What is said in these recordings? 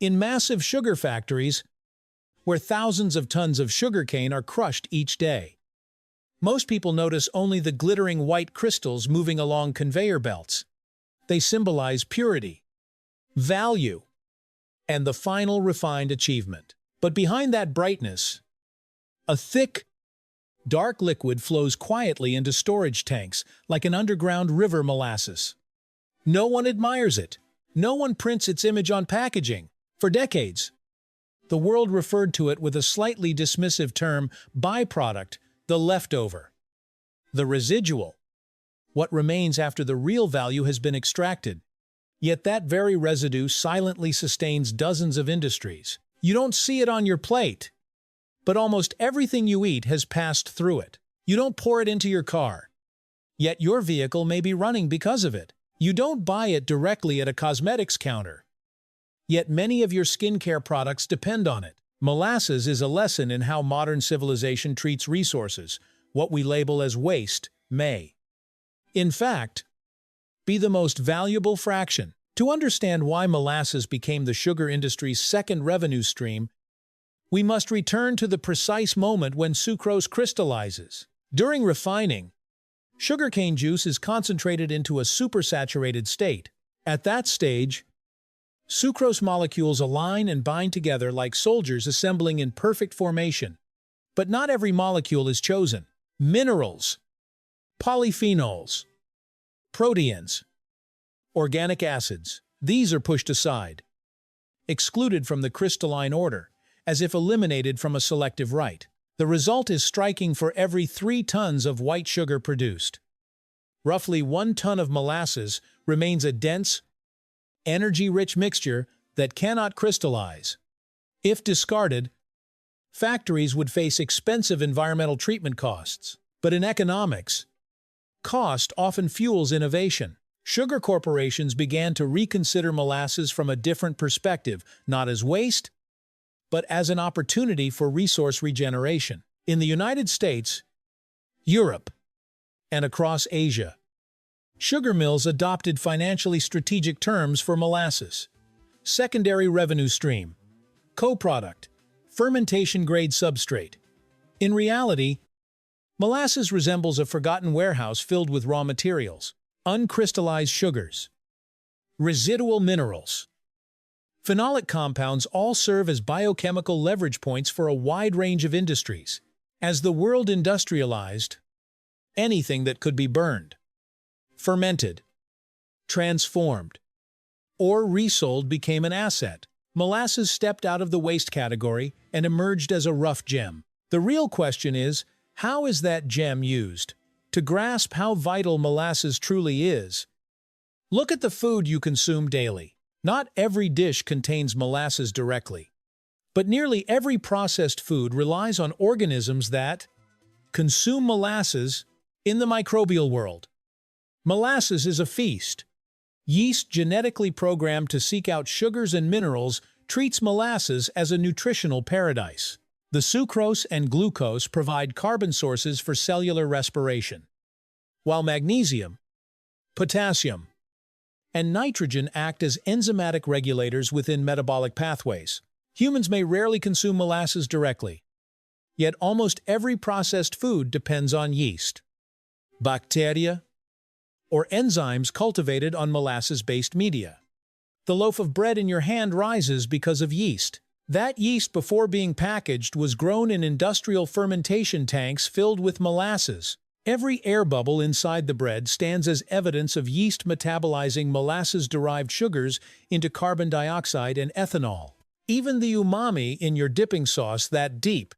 In massive sugar factories, where thousands of tons of sugarcane are crushed each day, most people notice only the glittering white crystals moving along conveyor belts. They symbolize purity, value, and the final refined achievement. But behind that brightness, a thick, dark liquid flows quietly into storage tanks like an underground river molasses. No one admires it. No one prints its image on packaging. For decades, the world referred to it with a slightly dismissive term, byproduct, the leftover, the residual, what remains after the real value has been extracted. Yet that very residue silently sustains dozens of industries. You don't see it on your plate, but almost everything you eat has passed through it. You don't pour it into your car, yet your vehicle may be running because of it. You don't buy it directly at a cosmetics counter, yet many of your skincare products depend on it. Molasses is a lesson in how modern civilization treats resources. What we label as waste may, in fact, be the most valuable fraction. To understand why molasses became the sugar industry's second revenue stream, we must return to the precise moment when sucrose crystallizes. During refining, sugarcane juice is concentrated into a supersaturated state. At that stage, sucrose molecules align and bind together like soldiers assembling in perfect formation. But not every molecule is chosen. Minerals, polyphenols, proteins, organic acids, these are pushed aside, excluded from the crystalline order, as if eliminated from a selective right. The result is striking. For every 3 tons of white sugar produced, roughly 1 ton of molasses remains a dense, energy-rich mixture that cannot crystallize. If discarded, factories would face expensive environmental treatment costs. But in economics, cost often fuels innovation. Sugar corporations began to reconsider molasses from a different perspective, not as waste, but as an opportunity for resource regeneration. In the United States, Europe, and across Asia, sugar mills adopted financially strategic terms for molasses: secondary revenue stream, co-product, fermentation-grade substrate. In reality, molasses resembles a forgotten warehouse filled with raw materials, uncrystallized sugars, residual minerals. Phenolic compounds all serve as biochemical leverage points for a wide range of industries. As the world industrialized, anything that could be burned, fermented, transformed, or resold became an asset. Molasses stepped out of the waste category and emerged as a rough gem. The real question is, how is that gem used? To grasp how vital molasses truly is, look at the food you consume daily. Not every dish contains molasses directly, but nearly every processed food relies on organisms that consume molasses in the microbial world. Molasses is a feast. Yeast, genetically programmed to seek out sugars and minerals, treats molasses as a nutritional paradise. The sucrose and glucose provide carbon sources for cellular respiration, while magnesium, potassium, and nitrogen act as enzymatic regulators within metabolic pathways. Humans may rarely consume molasses directly, yet almost every processed food depends on yeast, bacteria, or enzymes cultivated on molasses-based media. The loaf of bread in your hand rises because of yeast. That yeast, before being packaged, was grown in industrial fermentation tanks filled with molasses. Every air bubble inside the bread stands as evidence of yeast metabolizing molasses-derived sugars into carbon dioxide and ethanol. Even the umami in your dipping sauce, that deep,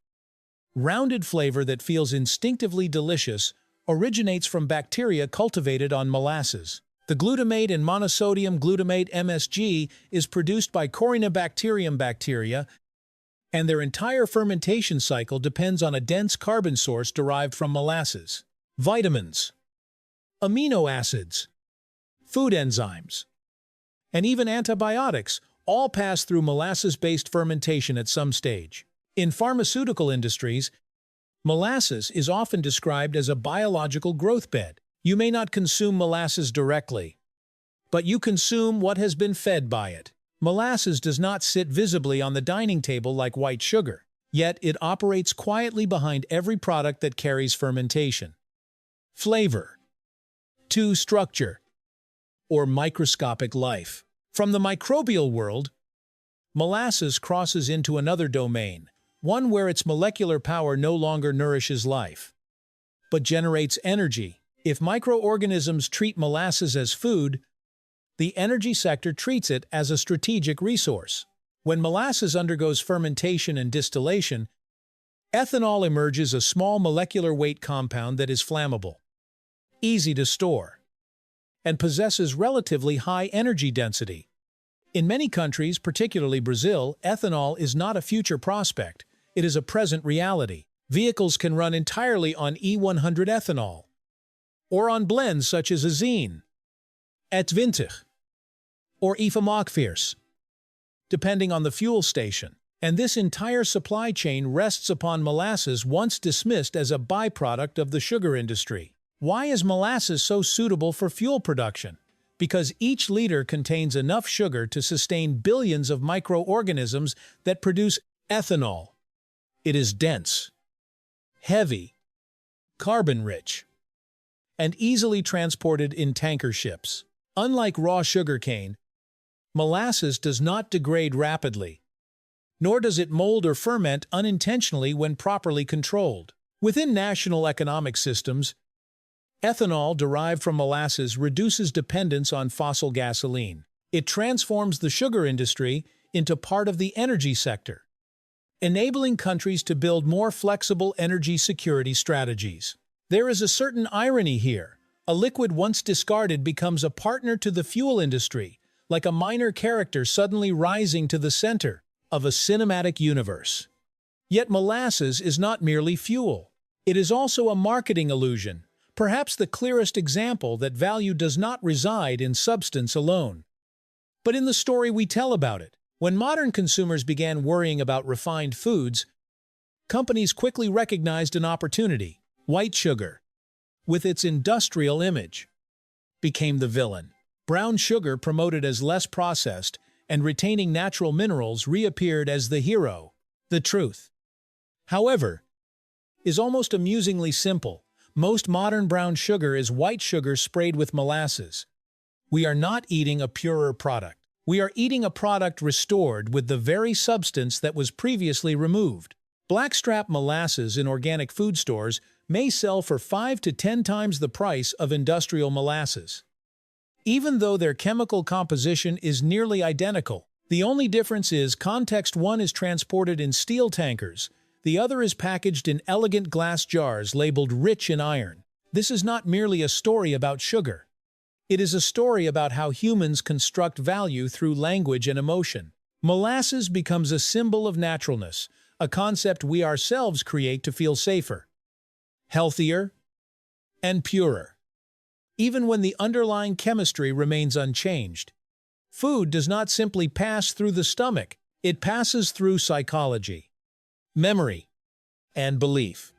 rounded flavor that feels instinctively delicious, originates from bacteria cultivated on molasses. The glutamate and monosodium glutamate (MSG) is produced by Corynebacterium bacteria, and their entire fermentation cycle depends on a dense carbon source derived from molasses. Vitamins, amino acids, food enzymes, and even antibiotics all pass through molasses-based fermentation at some stage. In pharmaceutical industries, molasses is often described as a biological growth bed. You may not consume molasses directly, but you consume what has been fed by it. Molasses does not sit visibly on the dining table like white sugar, yet it operates quietly behind every product that carries fermentation. Flavor. 2. Structure, or microscopic life. From the microbial world, molasses crosses into another domain, one where its molecular power no longer nourishes life, but generates energy. If microorganisms treat molasses as food, the energy sector treats it as a strategic resource. When molasses undergoes fermentation and distillation, ethanol emerges, a small molecular weight compound that is flammable, easy to store, and possesses relatively high energy density. In many countries, particularly Brazil, ethanol is not a future prospect, it is a present reality. Vehicles can run entirely on E100 ethanol, or on blends such as azine, E20, or E45, depending on the fuel station. And this entire supply chain rests upon molasses, once dismissed as a byproduct of the sugar industry. Why is molasses so suitable for fuel production? Because each liter contains enough sugar to sustain billions of microorganisms that produce ethanol. It is dense, heavy, carbon-rich, and easily transported in tanker ships. Unlike raw sugarcane, molasses does not degrade rapidly, nor does it mold or ferment unintentionally when properly controlled. Within national economic systems, ethanol derived from molasses reduces dependence on fossil gasoline. It transforms the sugar industry into part of the energy sector, enabling countries to build more flexible energy security strategies. There is a certain irony here. A liquid once discarded becomes a partner to the fuel industry, like a minor character suddenly rising to the center of a cinematic universe. Yet molasses is not merely fuel. It is also a marketing illusion, perhaps the clearest example that value does not reside in substance alone, but in the story we tell about it. When modern consumers began worrying about refined foods, companies quickly recognized an opportunity. White sugar, with its industrial image, became the villain. Brown sugar, promoted as less processed and retaining natural minerals, reappeared as the hero. The truth, however, is almost amusingly simple. Most modern brown sugar is white sugar sprayed with molasses. We are not eating a purer product. We are eating a product restored with the very substance that was previously removed. Blackstrap molasses in organic food stores may sell for 5 to 10 times the price of industrial molasses, even though their chemical composition is nearly identical. The only difference is context. One is transported in steel tankers, the other is packaged in elegant glass jars labeled rich in iron. This is not merely a story about sugar. It is a story about how humans construct value through language and emotion. Molasses becomes a symbol of naturalness, a concept we ourselves create to feel safer, healthier, and purer, even when the underlying chemistry remains unchanged. Food does not simply pass through the stomach, it passes through psychology, memory, and belief.